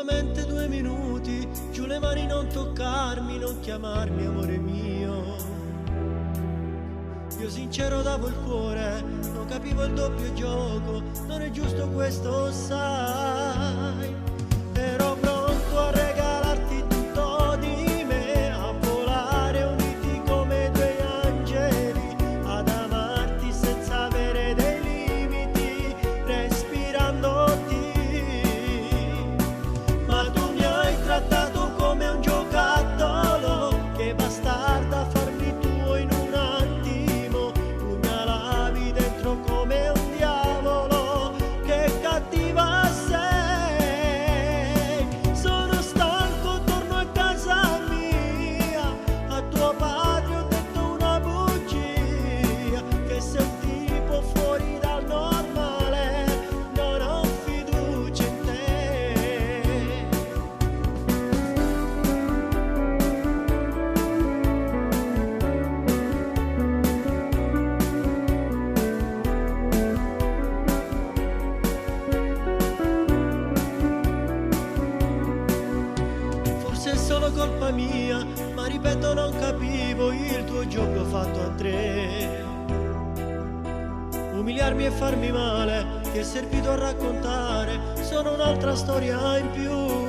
solamente 2 minuti, giù le mani, non toccarmi, non chiamarmi amore mio. Io sincero davo il cuore, non capivo il doppio gioco, non è giusto questo, sai. Ero pronto a regalarti tutto di me, a volare uniti come due angeli, ad amarti senza avere dei limiti, respirandoti. Ma tu mi hai trattato come un giocattolo, che bastarda farmi tuo in un attimo, pugnalavi dentro come un diavolo, che cattiva sei. Sono stanco, torno a casa mia, a tuo padre ho detto una bugia, che sei un tipo fuori dal normale, non ho fiducia in te. Forse è solo colpa mia, ma ripeto non capivo il tuo gioco fatto a tre. Umiliarmi e farmi male ti è servito a raccontare, sono un'altra storia in più.